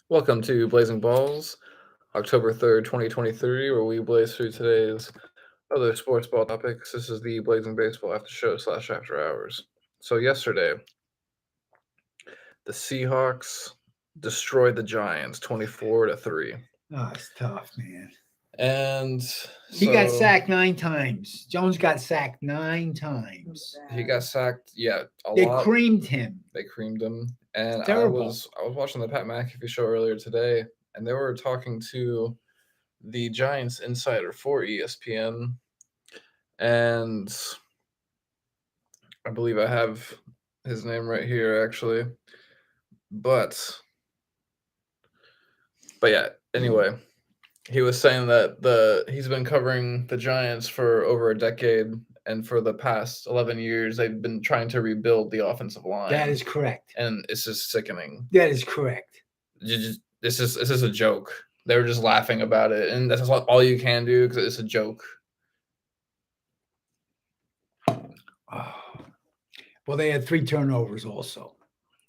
Welcome to Blazing Balls, October 3rd, 2023, where we blaze through today's other sports ball topics. This is the Blazing Baseball After Show / After Hours. So, yesterday, the Seahawks destroyed the Giants 24-3. Oh, it's tough, man. And He got so sacked 9 times. Jones got sacked 9 times. he got sacked, a They lot. creamed him. They creamed him. And I Terrible. was watching the Pat McAfee show earlier today, and they were talking to the Giants insider for ESPN. And I believe I have his name right here, actually. But yeah. Anyway, he was saying that he's been covering the Giants for over a decade, and for the past 11 years, they've been trying to rebuild the offensive line. That is correct. And it's just sickening. That is correct. This is a joke. They were just laughing about it, and that's all you can do because it's a joke. Oh. Well, they had 3 turnovers also,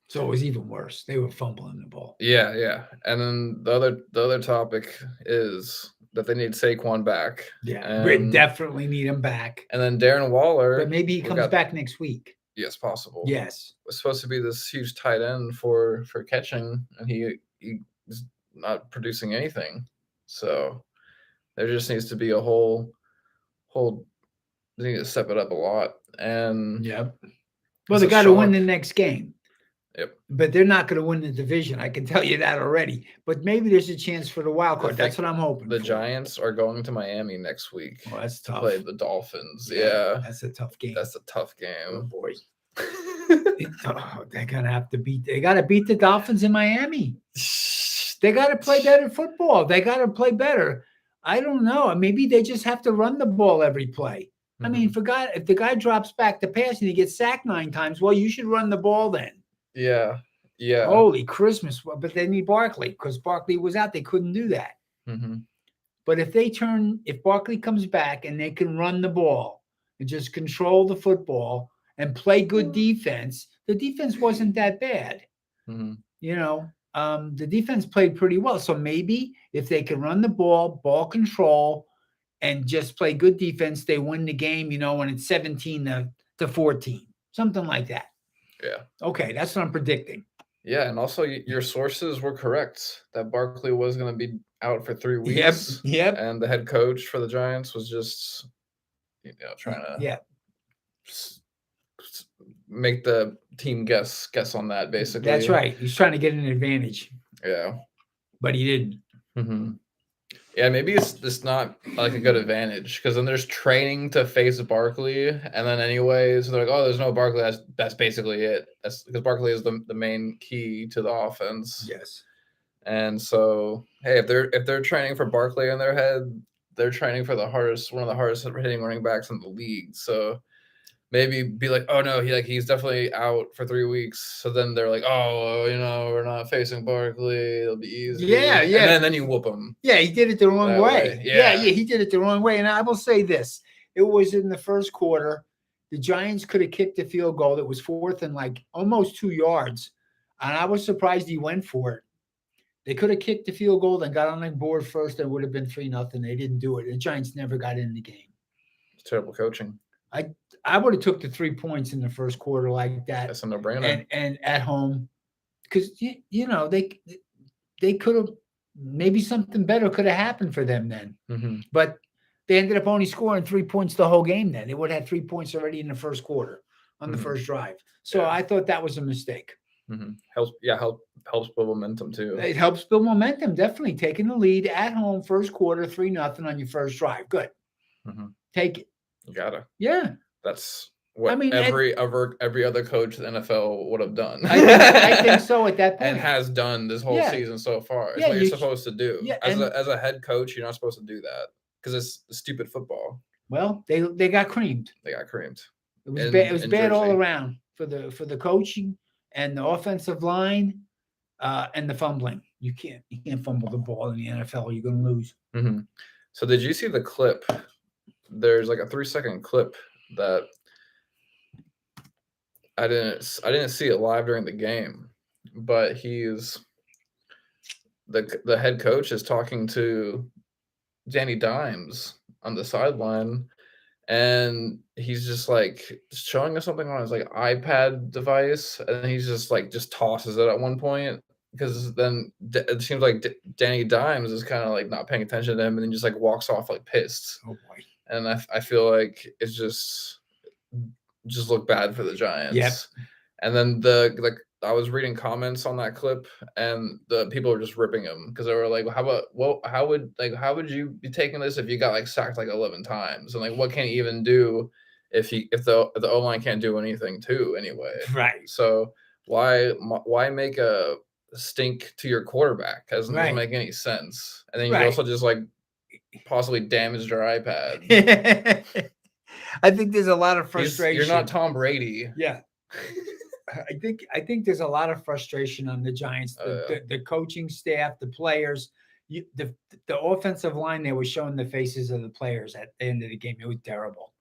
so it was even worse. They were fumbling the ball. Yeah. And then the other topic is that they need Saquon back. Yeah, we definitely need him back. And then Darren Waller. But maybe he comes back next week. Yes, possible. Yes. Was supposed to be this huge tight end for catching, and he's not producing anything. So there just needs to be a whole. They need to step it up a lot. And yep. Well, they got to win the next game. Yep. But they're not going to win the division. I can tell you that already. But maybe there's a chance for the wild card. That's what I'm hoping. The Giants are going to Miami next week. Oh, that's tough. To play the Dolphins. Yeah. That's a tough game. That's a tough game. Oh, boy. They're going to have to beat. They got to beat the Dolphins in Miami. They got to play better football. They got to play better. I don't know. Maybe they just have to run the ball every play. I mean, if the guy drops back to pass and he gets sacked 9 times, well, you should run the ball then. Yeah. Holy Christmas. But they need Barkley because Barkley was out. They couldn't do that. Mm-hmm. But if Barkley comes back and they can run the ball and just control the football and play good defense, the defense wasn't that bad. Mm-hmm. The defense played pretty well. So maybe if they can run the ball control, and just play good defense, they win the game, when it's 17-14, something like that. Yeah. Okay, that's what I'm predicting. Yeah, and also your sources were correct that Barkley was going to be out for 3 weeks. Yep. And the head coach for the Giants was just, trying to make the team guess on that, basically. That's right. He's trying to get an advantage. Yeah. But he didn't. Mm-hmm. Yeah, maybe it's not like a good advantage because then there's training to face Barkley, and then anyways they're like, oh, there's no Barkley. That's basically it. That's because Barkley is the main key to the offense. Yes. And so, hey, if they're training for Barkley in their head, they're training for one of the hardest hitting running backs in the league. So maybe be like, oh no, he's definitely out for 3 weeks. So then they're like, oh, we're not facing Barkley. It'll be easy. Yeah. And then you whoop them. Yeah, he did it the wrong way. Yeah, he did it the wrong way. And I will say this: it was in the first quarter. The Giants could have kicked a field goal that was 4th and almost 2 yards, and I was surprised he went for it. They could have kicked the field goal and got on the board first. It would have been 3-0. They didn't do it. The Giants never got in the game. It's terrible coaching. I would have took the 3 points in the first quarter like that. That's a no-brainer. And at home, because they could have maybe something better could have happened for them then. Mm-hmm. But they ended up only scoring 3 points the whole game. Then they would have had 3 points already in the first quarter on the first drive. So I thought that was a mistake. Mm-hmm. Helps build momentum too. It helps build momentum. Definitely taking the lead at home, first quarter, 3-0 on your first drive. Good. Mm-hmm. Take it. You gotta. Yeah. That's what every other coach in the NFL would have done. I think so at that point. And has done this whole season so far. It's what you're supposed to do. Yeah, as a head coach, you're not supposed to do that because it's stupid football. Well, they got creamed. They got creamed. It was bad. It was bad all around for the coaching and the offensive line and the fumbling. You can't fumble the ball in the NFL. You're going to lose. Mm-hmm. So did you see the clip? There's like a 3-second clip that I didn't see it live during the game, but he's the head coach is talking to Danny Dimes on the sideline, and he's just like showing us something on his like iPad device, and he's just like just tosses it at one point because then it seems like Danny Dimes is kind of like not paying attention to him, and then just like walks off like pissed. Oh boy. And I feel like it's just look bad for the Giants. Yep. And then I was reading comments on that clip, and the people were just ripping him because they were like, how would you be taking this if you got like sacked like 11 times? And like, what can he even do if the O-line can't do anything too anyway? Right. So why make a stink to your quarterback? Doesn't make any sense. And then you also just like possibly damaged your iPad. I think there's a lot of frustration. You're not Tom Brady. Yeah. I think there's a lot of frustration on the Giants, the coaching staff, the players, the offensive line. They were showing the faces of the players at the end of the game. It was terrible.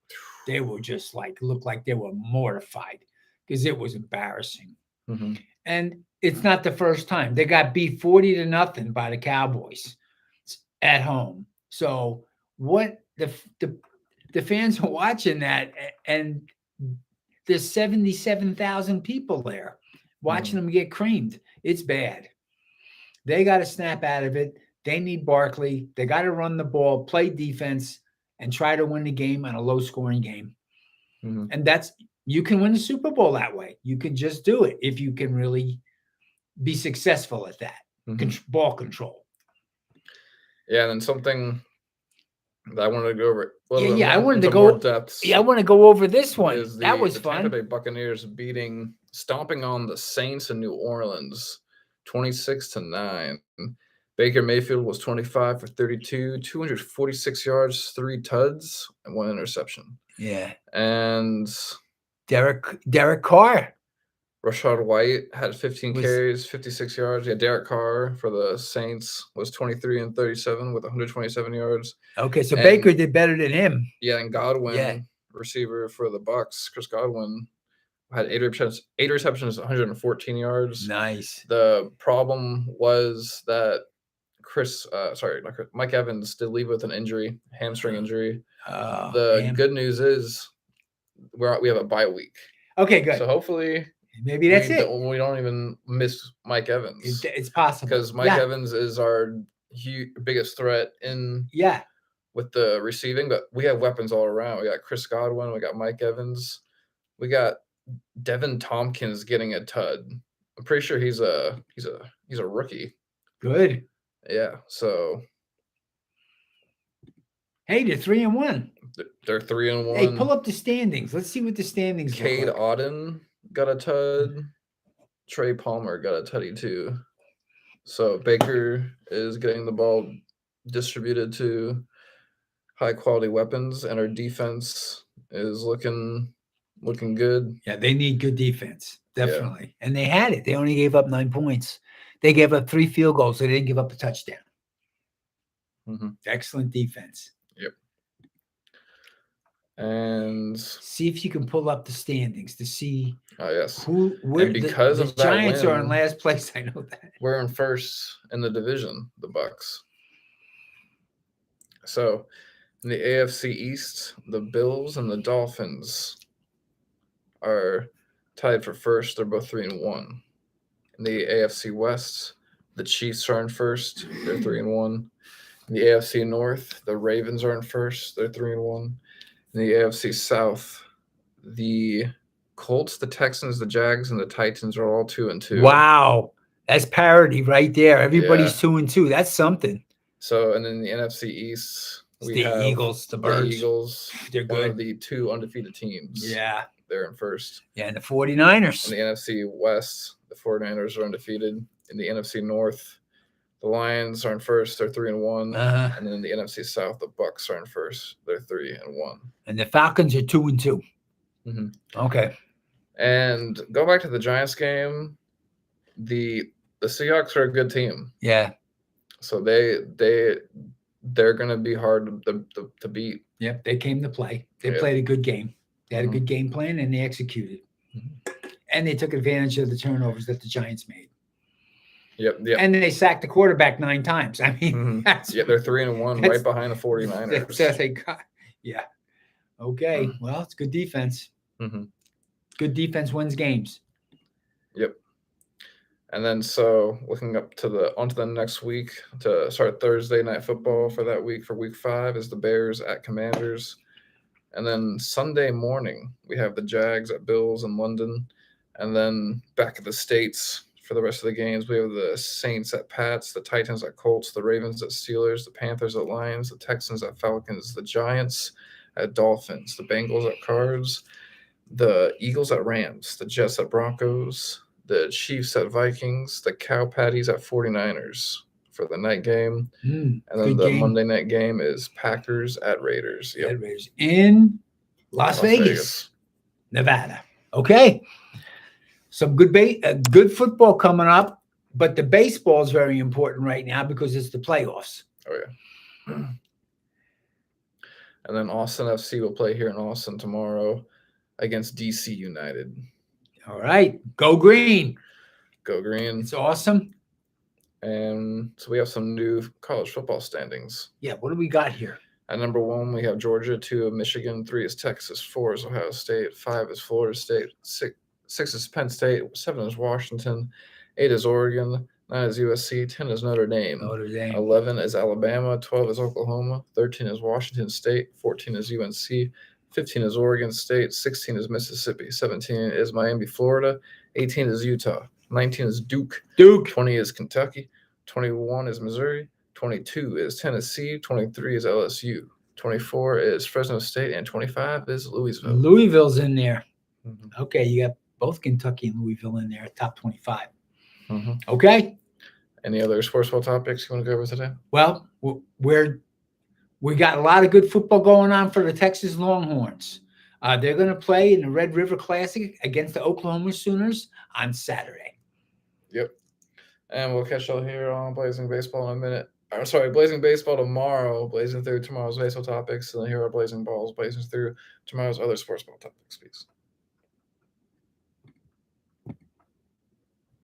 They were just like looked like they were mortified because it was embarrassing. Mm-hmm. And it's not the first time they got beat 40-0 by the Cowboys at home. So what the fans are watching that, and there's 77,000 people there watching them get creamed. It's bad. They got to snap out of it. They need Barkley. They got to run the ball, play defense, and try to win the game on a low-scoring game. Mm-hmm. And you can win the Super Bowl that way. You can just do it if you can really be successful at that. Ball control. Yeah, and then something that I wanted to go over. I wanted to go more depths. Yeah, I want to go over this one. That was fun. Tampa Bay Buccaneers stomping on the Saints in New Orleans, 26-9. Baker Mayfield was 25 for 32, 246 yards, 3 tuds, and 1 interception. Yeah. And Derek Carr. Rashad White had 15 carries, 56 yards. Yeah, Derek Carr for the Saints was 23 and 37 with 127 yards. Okay, so Baker did better than him. Yeah, and Godwin, receiver for the Bucs, Chris Godwin, had 8 receptions, 114 yards. Nice. The problem was that Mike Evans did leave with an injury, hamstring injury. Good news is we have a bye week. Okay, good. So hopefully maybe that's it. We don't even miss Mike Evans. It's possible because Mike Evans is our biggest threat with the receiving, but we have weapons all around. We got Chris Godwin, we got Mike Evans, we got Devin Tompkins getting a tud. I'm pretty sure he's a rookie. Good. Yeah. So. Hey, they're 3-1. They're 3-1. Hey, pull up the standings. Let's see what the standings are. Cade Auden got a tud. Trey Palmer got a tuddy too. So Baker is getting the ball distributed to high quality weapons, and our defense is looking good. Yeah, they need good defense, definitely. Yeah. And they had it. They only gave up 9 points. They gave up 3 field goals. So they didn't give up a touchdown. Mm-hmm. Excellent defense. Yep. And see if you can pull up the standings to see. Oh yes. Where because the Giants are in last place. I know that we're in first in the division, the Bucs. So in the AFC East, the Bills and the Dolphins are tied for first. They're both 3-1. In the AFC West, the Chiefs are in first. They're 3-1. In the AFC North, the Ravens are in first. They're 3-1. In the AFC South, the Colts, the Texans, the Jags, and the Titans are all 2-2. Wow, that's parity right there. Everybody's 2-2. That's something. So, and in the NFC East, we have the Eagles, the Birds. The Eagles, they're good. One of the 2 undefeated teams. Yeah, they're in first. Yeah, and the 49ers. In the NFC West, the 49ers are undefeated. In the NFC North, the Lions are in first. They're 3-1. And then in the NFC South, the Bucs are in first. They're 3-1. And the Falcons are 2-2. Mm-hmm. Okay. And go back to the Giants game. The Seahawks are a good team. Yeah. So they're going to be hard to beat. Yep, they came to play. They played a good game. They had a good game plan, and they executed. And they took advantage of the turnovers that the Giants made. Yep. and they sacked the quarterback 9 times. I mean, that's they're 3-1, right behind the 49ers. That's they got. Yeah. Okay. Well, it's good defense. Good defense wins games. Yep. And then so looking up to onto the next week to start Thursday night football for that week for week 5 is the Bears at Commanders. And then Sunday morning we have the Jags at Bills in London. And then back at the States for the rest of the games, we have the Saints at Pats, the Titans at Colts, the Ravens at Steelers, the Panthers at Lions, the Texans at Falcons, the Giants at Dolphins, the Bengals at Cards, the Eagles at Rams, the Jets at Broncos, the Chiefs at Vikings, the Cow Patties at 49ers for the night game. And then the Monday night game is Packers at Raiders. Yep. Raiders in Las Vegas, Nevada. Okay. Some good football coming up, but the baseball is very important right now because it's the playoffs. Oh, yeah. And then Austin FC will play here in Austin tomorrow against DC United. All right. Go green. Go green. It's awesome. And so we have some new college football standings. Yeah. What do we got here? At number 1, we have Georgia, 2 is Michigan, 3 is Texas, 4 is Ohio State, 5 is Florida State, 6 is Penn State, 7 is Washington, 8 is Oregon, 9 is USC, 10 is Notre Dame, 11 is Alabama, 12 is Oklahoma, 13 is Washington State, 14 is UNC, 15 is Oregon State, 16 is Mississippi, 17 is Miami, Florida, 18 is Utah, 19 is Duke, 20 is Kentucky, 21 is Missouri, 22 is Tennessee, 23 is LSU, 24 is Fresno State, and 25 is Louisville. Louisville's in there. Okay, you got both Kentucky and Louisville in there, top 25. Okay. Any other sports ball topics you want to go over today? Well, we got a lot of good football going on for the Texas Longhorns. They're going to play in the Red River Classic against the Oklahoma Sooners on Saturday. Yep. And we'll catch y'all here on Blazing Baseball in a minute. Blazing Baseball tomorrow, blazing through tomorrow's baseball topics, and then here are Blazing Balls, blazing through tomorrow's other sports ball topics. Peace.